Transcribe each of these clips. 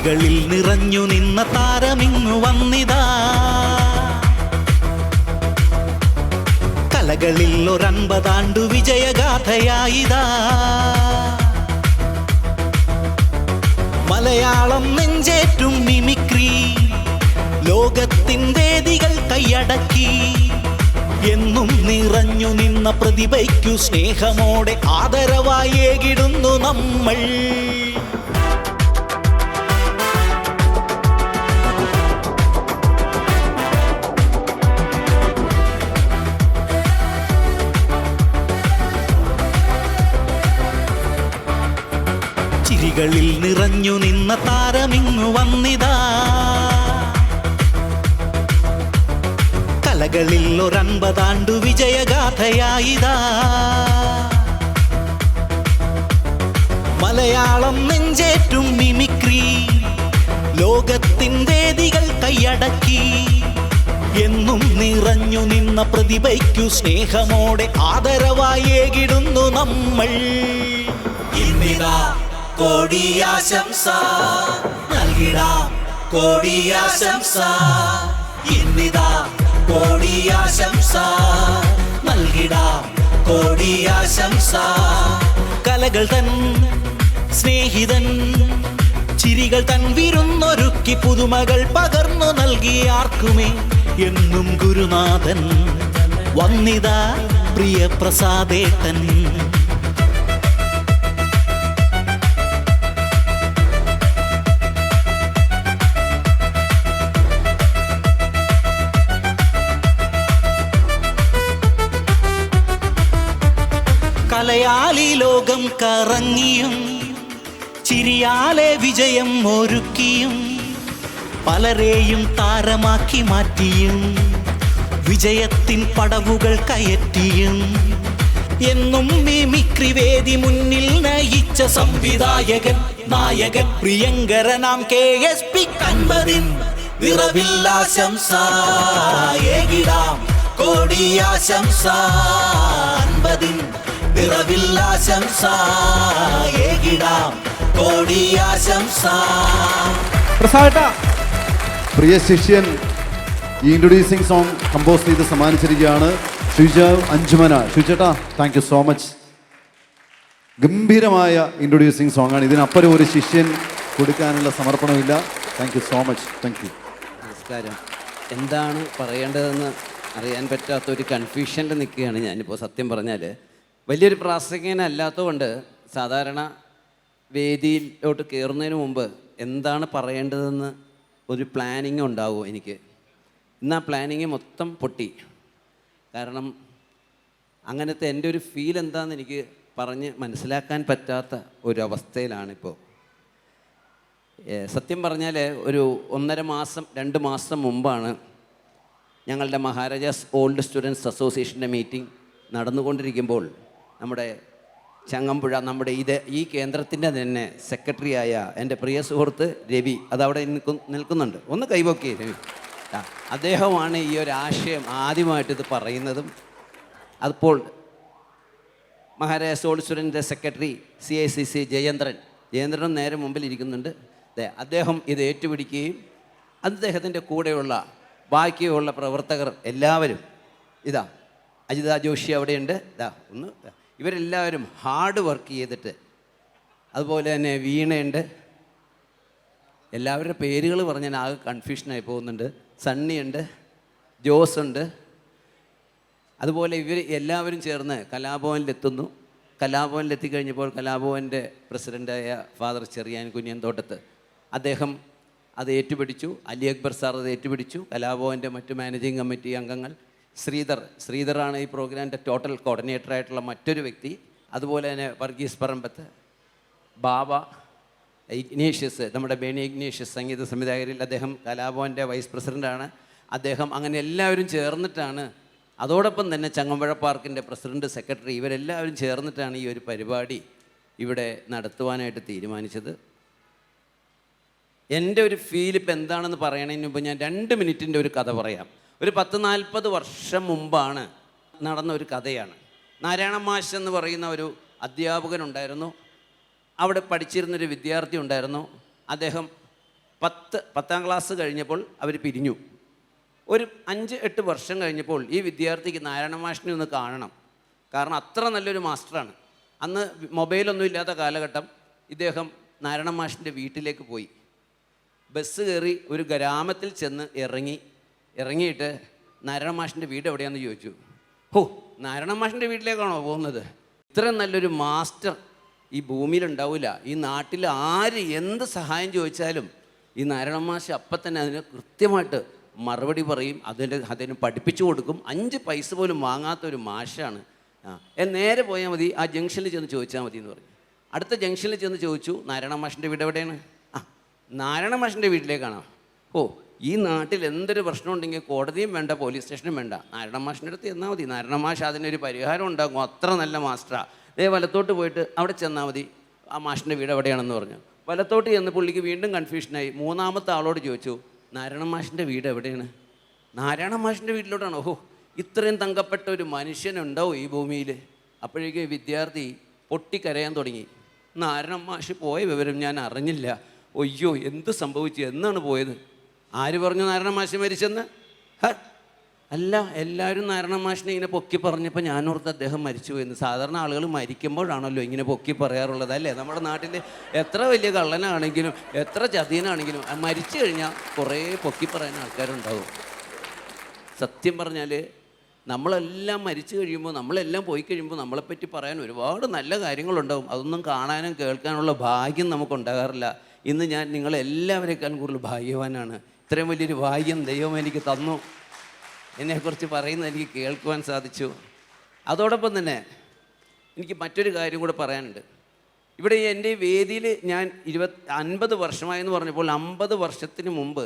ചിരികളിൽ നിറഞ്ഞു നിന്ന താരമിങ്ങു വന്നിതാ. കലകളിൽ 150 ആണ്ടു വിജയഗാഥയായിതാ. മലയാളം നെഞ്ചേറ്റും മിമിക്രി ലോകത്തിൻ വേദികൾ കൈയടക്കി. എന്നും നിറഞ്ഞു നിന്ന പ്രതിഭയ്ക്കു സ്നേഹമോടെ ആദരവായി ഏകിടുന്നു നമ്മൾ. ചിരികളിൽ നിറഞ്ഞു നിന്ന താരമിങ്ങു വന്നിതാ. കലകളിൽ 150 ആണ്ടു വിജയഗാഥയായിതാ. മലയാളം നെഞ്ചേറ്റും മിമിക്രി ലോകത്തിൻ വേദികൾ കൈയടക്കി. എന്നും നിറഞ്ഞു നിന്ന പ്രതിഭയ്ക്കു സ്നേഹമോടെ ആദരവായി ഏകിടുന്നു നമ്മൾ. ഇന്നിതാ കോടിയാശംസ നൽകിടാം, കോടിയാശംസ. ഇന്നിതാ കോടിയാശംസ നൽകിടാം, കോടിയാശംസ. കലകൾ തൻ സ്നേഹിതൻ ചിരികൾ തൻ വിരുന്നൊരുക്കി പുതുമകൾ പകർന്നു നൽകി ആർക്കുമേ എന്നും ഗുരുനാഥൻ. വന്നിതാ പ്രിയ പ്രസാദേട്ടൻ. കലയാലി ലോകം കറങ്ങിയും ചിരിയാലെ വിജയം ഒരുക്കിയും പലരെയും താരമാക്കി മാറ്റിയും വിജയത്തിൻ പടവുകൾ കയറ്റിയും എന്നും മിമിക്രി വേദി മുന്നിൽ നയിച്ച സംവിധായകൻ നായകൻ പ്രിയങ്കരനാം KSP കൻപതിൻ നിറവില്ലാശംസ ഏകിടാം, കോടിയാശംസ. അൻപതിൻ നിറവില്ലാശംസ ഏകിടാം, കോടിയാശംസ. പ്രിയ ശിഷ്യൻ ഈ ഇൻട്രൊഡ്യൂസിംഗ് സോങ് കമ്പോസ് ചെയ്ത് സമ്മാനിച്ചിരിക്കുകയാണ് ഷുജാവ് അഞ്ജുമന. ഷുചേട്ടാ, താങ്ക് യു സോ മച്ച്. ഗംഭീരമായ ഇൻട്രൊഡ്യൂസിംഗ് സോങ് ആണ്. ഇതിനപ്പുറം ഒരു ശിഷ്യൻ കൊടുക്കാനുള്ള സമർപ്പണമില്ല. Thank you so much. Thank you. നമസ്കാരം. എന്താണ് പറയേണ്ടതെന്ന് അറിയാൻ പറ്റാത്തൊരു കൺഫ്യൂഷനിൽ നിൽക്കുകയാണ് ഞാനിപ്പോൾ. സത്യം പറഞ്ഞാൽ വലിയൊരു പ്രാസംഗികനല്ലാത്തതുകൊണ്ട് സാധാരണ വേദിയിലോട്ട് കയറുന്നതിന് മുമ്പ് എന്താണ് പറയേണ്ടതെന്ന് ഒരു പ്ലാനിങ് ഉണ്ടാവും എനിക്ക്. ഇന്ന് ആ പ്ലാനിങ് മൊത്തം പൊട്ടി. കാരണം അങ്ങനത്തെ എൻ്റെ ഒരു ഫീൽ എന്താണെന്ന് എനിക്ക് പറഞ്ഞ് മനസ്സിലാക്കാൻ പറ്റാത്ത ഒരവസ്ഥയിലാണിപ്പോൾ. സത്യം പറഞ്ഞാൽ ഒരു 1.5 മാസം 2 മാസം മുമ്പാണ് ഞങ്ങളുടെ മഹാരാജാസ് ഓൾഡ് സ്റ്റുഡൻസ് അസോസിയേഷൻ്റെ മീറ്റിംഗ് നടന്നുകൊണ്ടിരിക്കുമ്പോൾ നമ്മുടെ ചങ്ങമ്പുഴ നമ്മുടെ ഈ കേന്ദ്രത്തിൻ്റെ തന്നെ സെക്രട്ടറിയായ എൻ്റെ പ്രിയ സുഹൃത്ത് രവി അതവിടെ നിൽക്കുന്നുണ്ട്. ഒന്ന് കൈപൊക്കി രവി. അദ്ദേഹമാണ് ഈ ഒരു ആശയം ആദ്യമായിട്ട് ഇത് പറയുന്നതും. അപ്പോൾ മഹാരാജാസ് ഓൾഡ് സ്റ്റുഡൻറ്റിൻ്റെ സെക്രട്ടറി CICC ജയേന്ദ്രൻ നേരെ മുമ്പിൽ ഇരിക്കുന്നുണ്ട്. അദ്ദേഹം ഇത് ഏറ്റുപിടിക്കുകയും അദ്ദേഹത്തിൻ്റെ കൂടെയുള്ള ബാക്കിയുള്ള പ്രവർത്തകർ എല്ലാവരും ഇതാ അജിത ജോഷി അവിടെയുണ്ട്. ഇവരെല്ലാവരും ഹാർഡ് വർക്ക് ചെയ്തിട്ട്, അതുപോലെ തന്നെ വീണയുണ്ട്. എല്ലാവരുടെ പേരുകൾ പറഞ്ഞാൽ ആകെ കൺഫ്യൂഷനായി പോകുന്നുണ്ട്. സണ്ണിയുണ്ട്, ജോസ് ഉണ്ട്. അതുപോലെ ഇവർ എല്ലാവരും ചേർന്ന് കലാഭവനിലെത്തുന്നു. കലാഭവനിലെത്തിക്കഴിഞ്ഞപ്പോൾ കലാഭവൻ്റെ പ്രസിഡൻ്റായ ഫാദർ ചെറിയാൻ കുഞ്ഞൻ തോട്ടത്ത് അദ്ദേഹം അത് ഏറ്റുപിടിച്ചു. അലി അക്ബർ സാർ അത് ഏറ്റുപിടിച്ചു. കലാഭവൻ്റെ മറ്റു മാനേജിങ് കമ്മിറ്റി അംഗങ്ങൾ, ശ്രീധറാണ് ഈ പ്രോഗ്രാമിൻ്റെ ടോട്ടൽ കോർഡിനേറ്ററായിട്ടുള്ള മറ്റൊരു വ്യക്തി. അതുപോലെ തന്നെ വർഗീസ് പറമ്പത്ത്, ബാബ, ഇഗ്നേഷ്യസ്, നമ്മുടെ ബേണി ഇഗ്നേഷ്യസ് സംഗീത സംവിധായകരിൽ അദ്ദേഹം കലാഭവൻ്റെ വൈസ് പ്രസിഡൻ്റാണ് അദ്ദേഹം. അങ്ങനെ എല്ലാവരും ചേർന്നിട്ടാണ്, അതോടൊപ്പം തന്നെ ചങ്ങമ്പുഴ പാർക്കിൻ്റെ പ്രസിഡൻറ്റ്, സെക്രട്ടറി, ഇവരെല്ലാവരും ചേർന്നിട്ടാണ് ഈ ഒരു പരിപാടി ഇവിടെ നടത്തുവാനായിട്ട് തീരുമാനിച്ചത്. എൻ്റെ ഒരു ഫീൽ ഇപ്പം എന്താണെന്ന് പറയണതിന് മുമ്പ് ഞാൻ 2 മിനിറ്റിൻ്റെ ഒരു കഥ പറയാം. ഒരു 10-40 വർഷം മുമ്പാണ് നടന്ന ഒരു കഥയാണ്. നാരായണ മാഷ് എന്ന് പറയുന്ന ഒരു അധ്യാപകനുണ്ടായിരുന്നു. അവിടെ പഠിച്ചിരുന്നൊരു വിദ്യാർത്ഥി ഉണ്ടായിരുന്നു. അദ്ദേഹം പത്താം ക്ലാസ് കഴിഞ്ഞപ്പോൾ അവർ പിരിഞ്ഞു. ഒരു 5-8 വർഷം കഴിഞ്ഞപ്പോൾ ഈ വിദ്യാർത്ഥിക്ക് നാരായണ മാഷിനെ ഒന്ന് കാണണം. കാരണം അത്ര നല്ലൊരു മാസ്റ്ററാണ്. അന്ന് മൊബൈലൊന്നും ഇല്ലാത്ത കാലഘട്ടം. ഇദ്ദേഹം നാരായണ മാഷിൻ്റെ വീട്ടിലേക്ക് പോയി. ബസ് കയറി ഒരു ഗ്രാമത്തിൽ ചെന്ന് ഇറങ്ങിയിട്ട് നാരായണ മാഷിൻ്റെ വീട് എവിടെയാണെന്ന് ചോദിച്ചു. നാരായണ മാഷിൻ്റെ വീട്ടിലേക്കാണോ പോകുന്നത്? ഇത്രയും നല്ലൊരു മാസ്റ്റർ ഈ ഭൂമിയിലുണ്ടാവില്ല. ഈ നാട്ടിൽ ആര് എന്ത് സഹായം ചോദിച്ചാലും ഈ നാരായണ മാഷ് അപ്പം തന്നെ അതിന് കൃത്യമായിട്ട് മറുപടി പറയും. അതിന് പഠിപ്പിച്ചു കൊടുക്കും. 5 പൈസ പോലും വാങ്ങാത്തൊരു മാഷാണ്. നേരെ പോയാൽ മതി, ആ ജംഗ്ഷനിൽ ചെന്ന് ചോദിച്ചാൽ മതി എന്ന് പറഞ്ഞു. അടുത്ത ജംഗ്ഷനിൽ ചെന്ന് ചോദിച്ചു, നാരായണ മാഷിൻ്റെ വീട് എവിടെയാണ്? നാരായണ മാഷിൻ്റെ വീട്ടിലേക്കാണോ? ഈ നാട്ടിൽ എന്തൊരു പ്രശ്നം ഉണ്ടെങ്കിൽ കോടതിയും വേണ്ട, പോലീസ് സ്റ്റേഷനും വേണ്ട, നാരായണ മാഷിൻ്റെ അടുത്ത് ചെന്നാൽ മതി. നാരായണ മാഷ് അതിനൊരു പരിഹാരം ഉണ്ടാകും. അത്ര നല്ല മാസ്റ്ററാണ്. വലത്തോട്ട് പോയിട്ട് അവിടെ ചെന്നാൽ മതി, ആ മാഷിൻ്റെ വീട് എവിടെയാണെന്ന് പറഞ്ഞു. വലത്തോട്ട് ചെന്ന് പുള്ളിക്ക് വീണ്ടും കൺഫ്യൂഷനായി. 3ാമത്തെ ആളോട് ചോദിച്ചു, നാരായണ മാഷിൻ്റെ വീട് എവിടെയാണ്? നാരായണ മാഷിൻ്റെ വീട്ടിലോട്ടാണോ? ഇത്രയും തങ്കപ്പെട്ട ഒരു മനുഷ്യനുണ്ടാവും ഈ ഭൂമിയിൽ. അപ്പോഴേക്കും വിദ്യാർത്ഥി പൊട്ടിക്കരയാൻ തുടങ്ങി. നാരായണ മാഷ് പോയ വിവരം ഞാൻ അറിഞ്ഞില്ല. ഒയ്യോ, എന്ത് സംഭവിച്ചു? എന്നാണ് പോയത്? ആര് പറഞ്ഞു നാരായണ മാഷ് മരിച്ചെന്ന്? അല്ല, എല്ലാവരും നാരായണ മാഷിനെ ഇങ്ങനെ പൊക്കി പറഞ്ഞപ്പോൾ ഞാനോർത്ത് അദ്ദേഹം മരിച്ചു എന്ന്. സാധാരണ ആളുകൾ മരിക്കുമ്പോഴാണല്ലോ ഇങ്ങനെ പൊക്കി പറയാറുള്ളത്, അല്ലേ? നമ്മുടെ നാട്ടിൽ എത്ര വലിയ കള്ളനാണെങ്കിലും എത്ര ചതിയനാണെങ്കിലും മരിച്ചു കഴിഞ്ഞാൽ കുറേ പൊക്കി പറയാൻ ആൾക്കാരുണ്ടാവും. സത്യം പറഞ്ഞാൽ നമ്മളെല്ലാം മരിച്ചു കഴിയുമ്പോൾ, നമ്മളെല്ലാം പോയി കഴിയുമ്പോൾ നമ്മളെപ്പറ്റി പറയാൻ ഒരുപാട് നല്ല കാര്യങ്ങളുണ്ടാവും. അതൊന്നും കാണാനും കേൾക്കാനുള്ള ഭാഗ്യം നമുക്കുണ്ടാകാറില്ല. ഇന്ന് ഞാൻ നിങ്ങളെല്ലാവരേക്കാൾ കൂടുതൽ ഭാഗ്യവാനാണ്. ഇത്രയും വലിയൊരു ഭാഗ്യം ദൈവം എനിക്ക് തന്നു. എന്നെക്കുറിച്ച് പറയുന്നത് എനിക്ക് കേൾക്കുവാൻ സാധിച്ചു. അതോടൊപ്പം തന്നെ എനിക്ക് മറ്റൊരു കാര്യം കൂടെ പറയാനുണ്ട്. ഇവിടെ എൻ്റെ വേദിയിൽ ഞാൻ 50 വർഷമായെന്ന് പറഞ്ഞപ്പോൾ 50 വർഷത്തിന് മുമ്പ്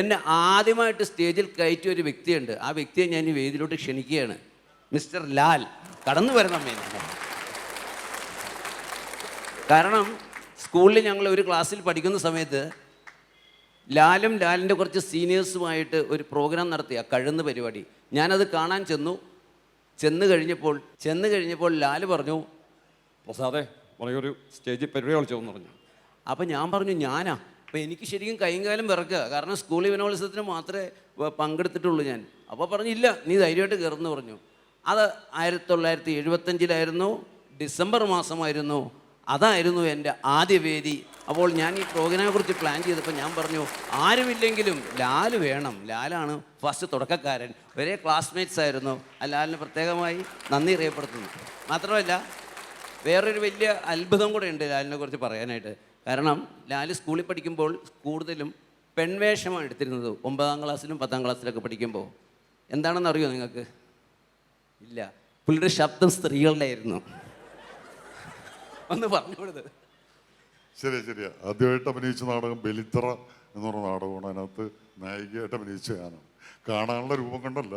എന്നെ ആദ്യമായിട്ട് സ്റ്റേജിൽ കയറ്റിയ ഒരു വ്യക്തിയുണ്ട്. ആ വ്യക്തിയെ ഞാൻ ഈ വേദിയിലോട്ട് ക്ഷണിക്കുകയാണ്. മിസ്റ്റർ ലാൽ, കടന്നു വരണം. കാരണം സ്കൂളിൽ ഞങ്ങൾ ഒരു ക്ലാസ്സിൽ പഠിക്കുന്ന സമയത്ത് ലാലും ലാലിൻ്റെ കുറച്ച് സീനിയേഴ്സുമായിട്ട് ഒരു പ്രോഗ്രാം നടത്തിയ കഴുന്ന് പരിപാടി. ഞാനത് കാണാൻ ചെന്ന് കഴിഞ്ഞപ്പോൾ ലാല് പറഞ്ഞു, പ്രസാദേ ഒരു സ്റ്റേജിൽ പരിപാടി കളിച്ചോന്ന് പറഞ്ഞു. അപ്പം ഞാൻ പറഞ്ഞു, ഞാനാ? അപ്പോൾ എനിക്ക് ശരിക്കും കൈയും കാലം വിറക്കുക. കാരണം സ്കൂളിൽ വിനോത്സവത്തിന് മാത്രമേ പങ്കെടുത്തിട്ടുള്ളൂ ഞാൻ. അപ്പോൾ പറഞ്ഞില്ല, നീ ധൈര്യമായിട്ട് കയറുന്നു പറഞ്ഞു. അത് 1975 ഡിസംബർ മാസമായിരുന്നു. അതായിരുന്നു എൻ്റെ ആദ്യ വേദി. അപ്പോൾ ഞാൻ ഈ പ്രോഗ്രാമിനെ കുറിച്ച് പ്ലാൻ ചെയ്തപ്പോൾ ഞാൻ പറഞ്ഞു, ആരുമില്ലെങ്കിലും ലാല് വേണം. ലാലാണ് ഫസ്റ്റ് തുടക്കക്കാരൻ. ഒരേ ക്ലാസ്മേറ്റ്സ് ആയിരുന്നു. ആ ലാലിന് പ്രത്യേകമായി നന്ദി അറിയപ്പെടുത്തുന്നു. മാത്രമല്ല വേറൊരു വലിയ അത്ഭുതം കൂടെ ഉണ്ട് ലാലിനെ കുറിച്ച് പറയാനായിട്ട്. കാരണം ലാല് സ്കൂളിൽ പഠിക്കുമ്പോൾ കൂടുതലും പെൺവേഷമാണ് എടുത്തിരുന്നത്. 9ാം ക്ലാസ്സിലും 10ാം ക്ലാസ്സിലൊക്കെ പഠിക്കുമ്പോൾ. എന്താണെന്ന് അറിയോ നിങ്ങൾക്ക്? ഇല്ല, പുള്ളിയുടെ ശബ്ദം സ്ത്രീകളുടെ ആയിരുന്നു. ഒന്ന് പറഞ്ഞുകൊടുത്ത്. ശരിയാ. ആദ്യമായിട്ട് അഭിനയിച്ച നാടകം ബലിത്തറ എന്ന് പറഞ്ഞ നാടകമാണ്. അതിനകത്ത് നായികയായിട്ട് അഭിനയിച്ച ഞാനാണ്. കാണാനുള്ള രൂപം കൊണ്ടല്ല,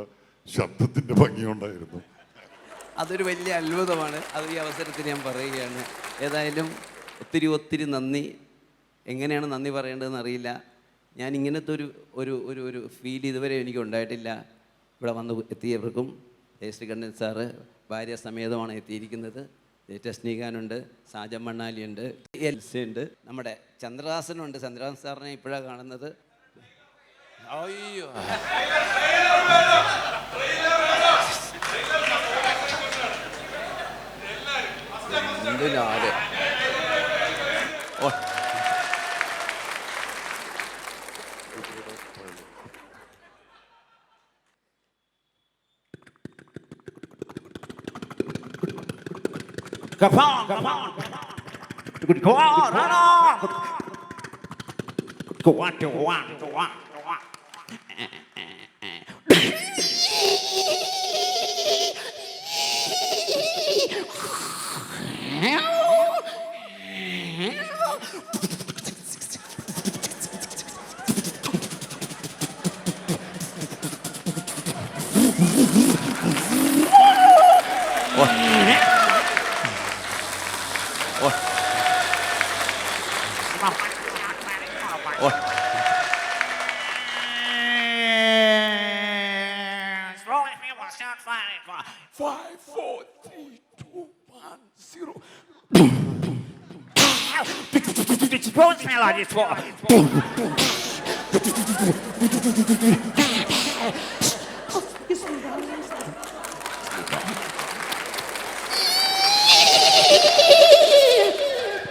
ശബ്ദത്തിൻ്റെ ഭംഗിയുണ്ടായിരുന്നു. അതൊരു വലിയ അത്ഭുതമാണ്. അത് ഈ അവസരത്തിൽ ഞാൻ പറയുകയാണ്. ഏതായാലും ഒത്തിരി നന്ദി. എങ്ങനെയാണ് നന്ദി പറയേണ്ടതെന്ന് അറിയില്ല. ഞാൻ ഇങ്ങനത്തെ ഒരു ഫീൽ ഇതുവരെ എനിക്ക് ഉണ്ടായിട്ടില്ല. ഇവിടെ വന്ന് എത്തിയവർക്കും ശ്രീകണ്ഠൻ സാറ് ഭാര്യ സമേതമാണ് എത്തിയിരിക്കുന്നത്. രശ്മികാനുണ്ട്, സാജൻ മണ്ണാലിയുണ്ട്, എൽസയുണ്ട്, നമ്മുടെ ചന്ദ്രഹാസനുണ്ട്. ചന്ദ്രഹാസൻ സാറിനെ ഇപ്പോഴാണ് കാണുന്നത്. അയ്യോ, എന്തിനാല് Come on. Go on.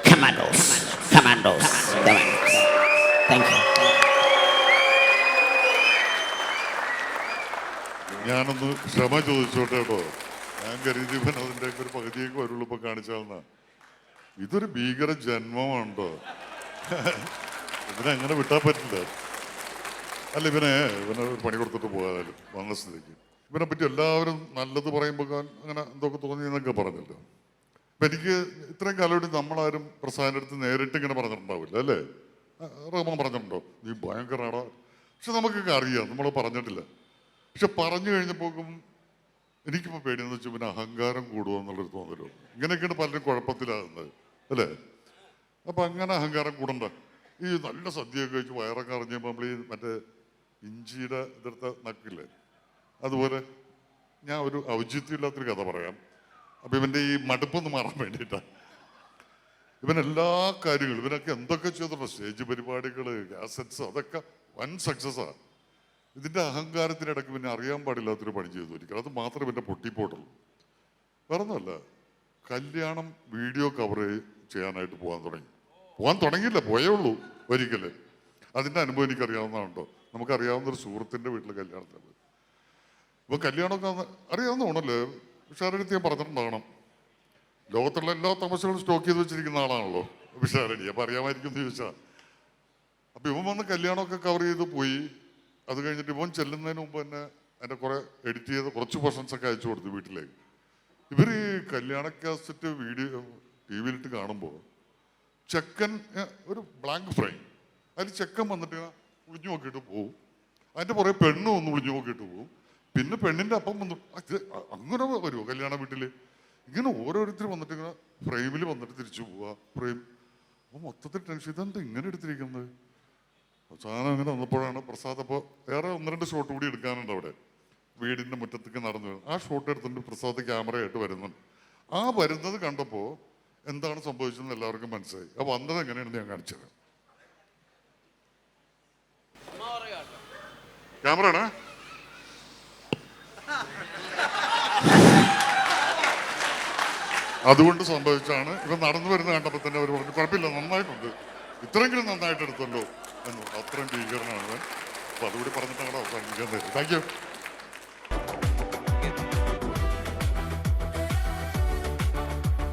Commandos. Commandos. Commandos. Thank you. ഞാനൊന്ന് ക്ഷമ ചോദിച്ചോട്ടെ കേട്ടോ. ഞാൻ കരുതി ഇവൻ അതിൻ്റെ ഒരു പകുതിയൊക്കെ വരുള്ളൂ ഇപ്പൊ കാണിച്ചാലെന്നാ. ഇതൊരു ഭീകര ജന്മമാണോ? ഇവനെ വിട്ടാൻ പറ്റില്ല. അല്ല ഇവനെ ഒരു പണി കൊടുത്തിട്ട് പോകാനും വന്ന സ്ഥിതിക്ക് ഇവനെ പറ്റി എല്ലാവരും നല്ലത് പറയുമ്പോൾ അങ്ങനെ എന്തൊക്കെ തോന്നിയെന്നൊക്കെ പറഞ്ഞല്ലോ. അപ്പം എനിക്ക് ഇത്രയും കാലമായിട്ട് നമ്മളാരും പ്രസാദിൻ്റെ അടുത്ത് നേരിട്ട് ഇങ്ങനെ പറഞ്ഞിട്ടുണ്ടാവില്ല അല്ലേ? റഹ്മാൻ പറഞ്ഞിട്ടുണ്ടോ നീ ഭയങ്കരമാടാ? പക്ഷെ നമുക്കൊക്കെ അറിയാം, നമ്മൾ പറഞ്ഞിട്ടില്ല. പക്ഷെ പറഞ്ഞു കഴിഞ്ഞപ്പോഴും എനിക്കിപ്പോൾ പേടിയെന്ന് വെച്ചാൽ പിന്നെ അഹങ്കാരം കൂടുമോ എന്നുള്ളൊരു തോന്നലോ. ഇങ്ങനെയൊക്കെയാണ് പലരും കുഴപ്പത്തിലാകുന്നത് അല്ലേ? അപ്പം അങ്ങനെ അഹങ്കാരം കൂടണ്ട. ഈ നല്ല സദ്യയൊക്കെ കഴിച്ച് വയറൊക്കെ അറിഞ്ഞപ്പോൾ നമ്മൾ ഈ മറ്റേ ഇഞ്ചിയുടെ ഇതെടുത്ത നക്കില്ലേ, അതുപോലെ ഞാൻ ഒരു ഔചിത്യമില്ലാത്തൊരു കഥ പറയാം. അപ്പം ഇവൻ്റെ ഈ മടുപ്പൊന്ന് മാറാൻ വേണ്ടിയിട്ടാണ്. ഇവനെല്ലാ കാര്യങ്ങളും ഇവനൊക്കെ എന്തൊക്കെ ചെയ്തിട്ടുണ്ടോ, സ്റ്റേജ് പരിപാടികൾ, കാസറ്റ്സ്, അതൊക്കെ വൻ സക്സസ്സാണ്. ഇതിൻ്റെ അഹങ്കാരത്തിനിടയ്ക്ക് പിന്നെ അറിയാൻ പാടില്ലാത്തൊരു പണി ചെയ്തു ഒരിക്കലും. അത് മാത്രമേ പിന്നെ പൊട്ടിപ്പോട്ടുള്ളൂ. വേറെ ഒന്നുമല്ല, കല്യാണം വീഡിയോ കവർ ചെയ്യാനായിട്ട് പോകാൻ തുടങ്ങിയില്ല, പോയേ ഉള്ളൂ ഒരിക്കല്. അതിൻ്റെ അനുഭവം എനിക്കറിയാവുന്നതാണോ? നമുക്കറിയാവുന്നൊരു സുഹൃത്തിൻ്റെ വീട്ടിൽ കല്യാണത്തിന്. ഇപ്പം കല്യാണമൊക്കെ അറിയാവുന്നതാണല്ലേ, വിശാലടുത്ത് ഞാൻ പറഞ്ഞിട്ടുണ്ടാകണം. ലോകത്തുള്ള എല്ലാ തമശകളും സ്റ്റോക്ക് ചെയ്ത് വെച്ചിരിക്കുന്ന ആളാണല്ലോ വിശാലടി. അപ്പം അറിയാമായിരിക്കും എന്ന് ചോദിച്ചാൽ. അപ്പം ഇവൻ വന്ന് കല്യാണമൊക്കെ കവർ ചെയ്ത് പോയി. അത് കഴിഞ്ഞിട്ട് ഇവൻ ചെല്ലുന്നതിന് മുമ്പ് തന്നെ എൻ്റെ കുറേ എഡിറ്റ് ചെയ്ത കുറച്ച് പോർഷൻസൊക്കെ അയച്ചു കൊടുത്തു വീട്ടിലേക്ക്. ഇവർ ഈ കല്യാണ കാസറ്റ് വീഡിയോ ടി വിയിലിട്ട് കാണുമ്പോൾ ചെക്കൻ ഒരു ബ്ലാങ്ക് ഫ്രെയിം, അതിൽ ചെക്കൻ വന്നിട്ട് ഒളിഞ്ഞു നോക്കിയിട്ട് പോവും. അതിൻ്റെ പുറകെ പെണ്ണും ഒന്ന് ഒളിഞ്ഞു നോക്കിയിട്ട് പോവും. പിന്നെ പെണ്ണിൻ്റെ അപ്പം വന്നു. അങ്ങനെ വരുമോ കല്യാണ വീട്ടിൽ? ഇങ്ങനെ ഓരോരുത്തർ വന്നിട്ട് ഇങ്ങനെ ഫ്രെയിമിൽ വന്നിട്ട് തിരിച്ചു പോവുക. ഫ്രെയിം അപ്പോൾ മൊത്തത്തിൽ ടെൻഷൻ, ഇതെന്താ ഇങ്ങനെ എടുത്തിരിക്കുന്നത്? അവസാനം അങ്ങനെ വന്നപ്പോഴാണ് പ്രസാദ്. അപ്പോൾ വേറെ 1-2 ഷോട്ട് കൂടി എടുക്കാനുണ്ട് അവിടെ. വീടിൻ്റെ മുറ്റത്തേക്ക് നടന്നു വരും. ആ ഷോട്ട് എടുത്തിട്ട് പ്രസാദ് ക്യാമറയായിട്ട് വരുന്നുണ്ട്. ആ വരുന്നത് കണ്ടപ്പോൾ എന്താണ് സംഭവിച്ചതെന്ന് എല്ലാവർക്കും മനസ്സിലായി. ആ വന്നത് എങ്ങനെയാണെന്ന് ഞാൻ കാണിച്ചത്. ക്യാമറ ആണ്. അതുകൊണ്ട് സംഭവിച്ചാണ്. ഇവ നടന്നു വരുന്ന കണ്ടപ്പോൾ തന്നെ അവർ പറഞ്ഞു കുഴപ്പമില്ല, നന്നായിട്ടുണ്ട്, ഇത്രയെങ്കിലും നന്നായിട്ട് എടുത്തല്ലോ എന്ന്. അത്രയും ഭീകരനാണ്. അപ്പം അതുകൂടി പറഞ്ഞിട്ടാണ് അവസാനിപ്പിക്കാൻ തരും. Thank you.